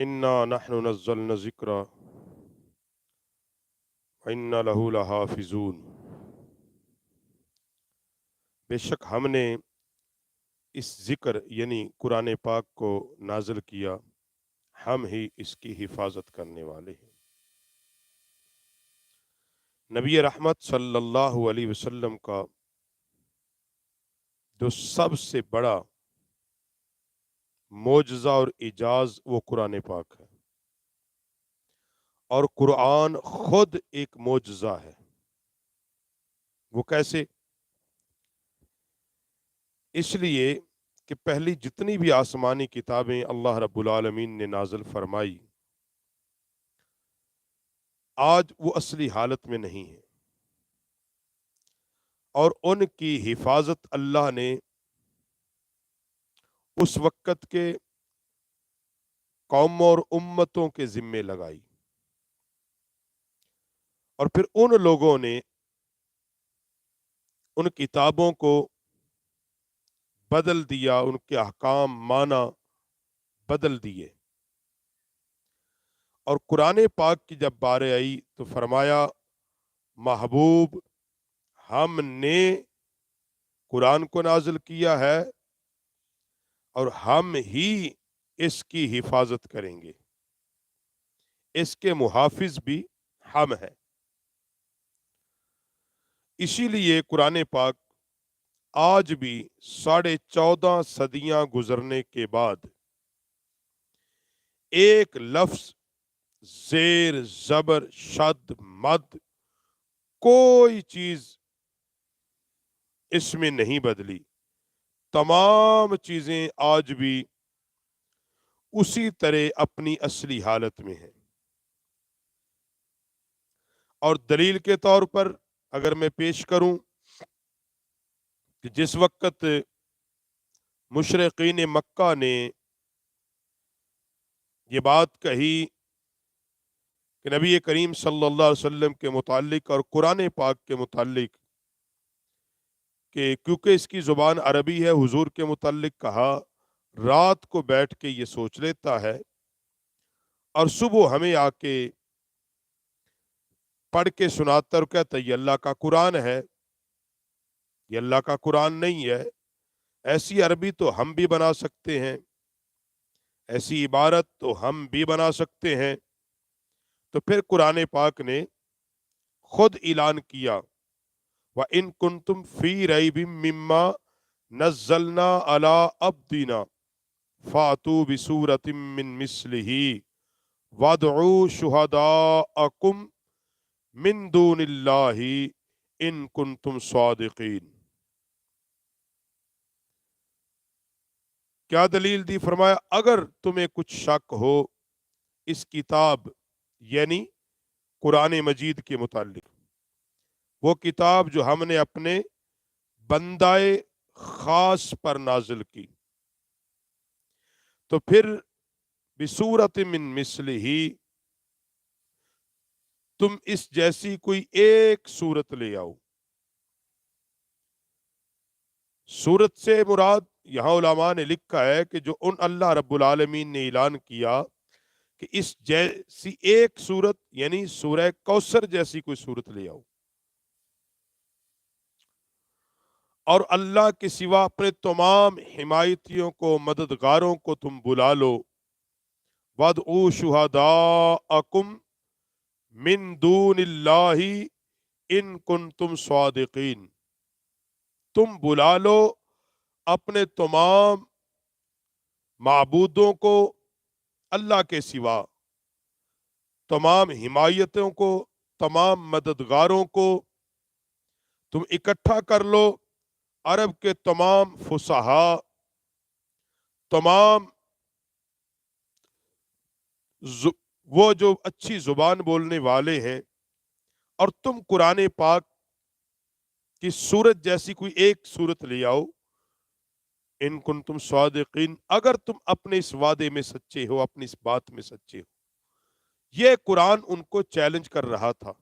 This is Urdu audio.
انا نحن نزلنا ذکر وانا لہ لحافظون۔ بے شک ہم نے اس ذکر یعنی قرآن پاک کو نازل کیا، ہم ہی اس کی حفاظت کرنے والے ہیں۔ نبی رحمت صلی اللہ علیہ وسلم کا جو سب سے بڑا معجزہ اور اعجاز وہ قرآن پاک ہے، اور قرآن خود ایک معجزہ ہے۔ وہ کیسے؟ اس لیے کہ پہلی جتنی بھی آسمانی کتابیں اللہ رب العالمین نے نازل فرمائی، آج وہ اصلی حالت میں نہیں ہے، اور ان کی حفاظت اللہ نے اس وقت کے قوموں اور امتوں کے ذمے لگائی، اور پھر ان لوگوں نے ان کتابوں کو بدل دیا، ان کے احکام مانا بدل دیے، اور قرآن پاک کی جب بارے آئی تو فرمایا محبوب ہم نے قرآن کو نازل کیا ہے اور ہم ہی اس کی حفاظت کریں گے، اس کے محافظ بھی ہم ہیں۔ اسی لیے قرآن پاک آج بھی 14.5 صدیاں گزرنے کے بعد ایک لفظ زیر زبر شد مد کوئی چیز اس میں نہیں بدلی، تمام چیزیں آج بھی اسی طرح اپنی اصلی حالت میں ہیں۔ اور دلیل کے طور پر اگر میں پیش کروں کہ جس وقت مشرقین مکہ نے یہ بات کہی کہ نبی کریم صلی اللہ علیہ وسلم کے متعلق اور قرآن پاک کے متعلق کہ کیونکہ اس کی زبان عربی ہے، حضور کے متعلق کہا رات کو بیٹھ کے یہ سوچ لیتا ہے اور صبح ہمیں آ کے پڑھ کے سناتا اور کہتا ہے یہ اللہ کا قرآن ہے، یہ اللہ کا قرآن نہیں ہے۔ ایسی عربی تو ہم بھی بنا سکتے ہیں، ایسی عبارت تو ہم بھی بنا سکتے ہیں۔ تو پھر قرآن پاک نے خود اعلان کیا وَإِن كُنتُمْ فِي رَيْبٍ مِّمَّا نَزَّلْنَا عَلَىٰ عَبْدِنَا فَأْتُوا بِسُورَةٍ مِّن مِّثْلِهِ وَادْعُوا شُهَدَاءَكُم مِّن دُونِ اللَّهِ إِن كُنتُمْ صَادِقِينَ۔ کیا دلیل دی؟ فرمایا اگر تمہیں کچھ شک ہو اس کتاب یعنی قرآن مجید کے متعلق، وہ کتاب جو ہم نے اپنے بندہ خاص پر نازل کی، تو پھر بصورت من مثلہ تم اس جیسی کوئی ایک صورت لے آؤ۔ صورت سے مراد یہاں علماء نے لکھا ہے کہ جو ان اللہ رب العالمین نے اعلان کیا کہ اس جیسی ایک صورت یعنی سورہ کوثر جیسی کوئی صورت لے آؤ، اور اللہ کے سوا اپنے تمام حمایتیوں کو مددگاروں کو تم بلا لو۔ وَادْعُوا شُهَدَاءَكُم مِّن دُونِ اللَّهِ إِن كُنتُمْ صَادِقِينَ، تم بلا لو اپنے تمام معبودوں کو اللہ کے سوا، تمام حمایتوں کو، تمام مددگاروں کو تم اکٹھا کر لو، عرب کے تمام فصحاء، تمام وہ جو اچھی زبان بولنے والے ہیں، اور تم قرآن پاک کی سورت جیسی کوئی ایک سورت لے آؤ۔ ان کنتم صادقین، اگر تم اپنے اس وعدے میں سچے ہو، اپنی اس بات میں سچے ہو۔ یہ قرآن ان کو چیلنج کر رہا تھا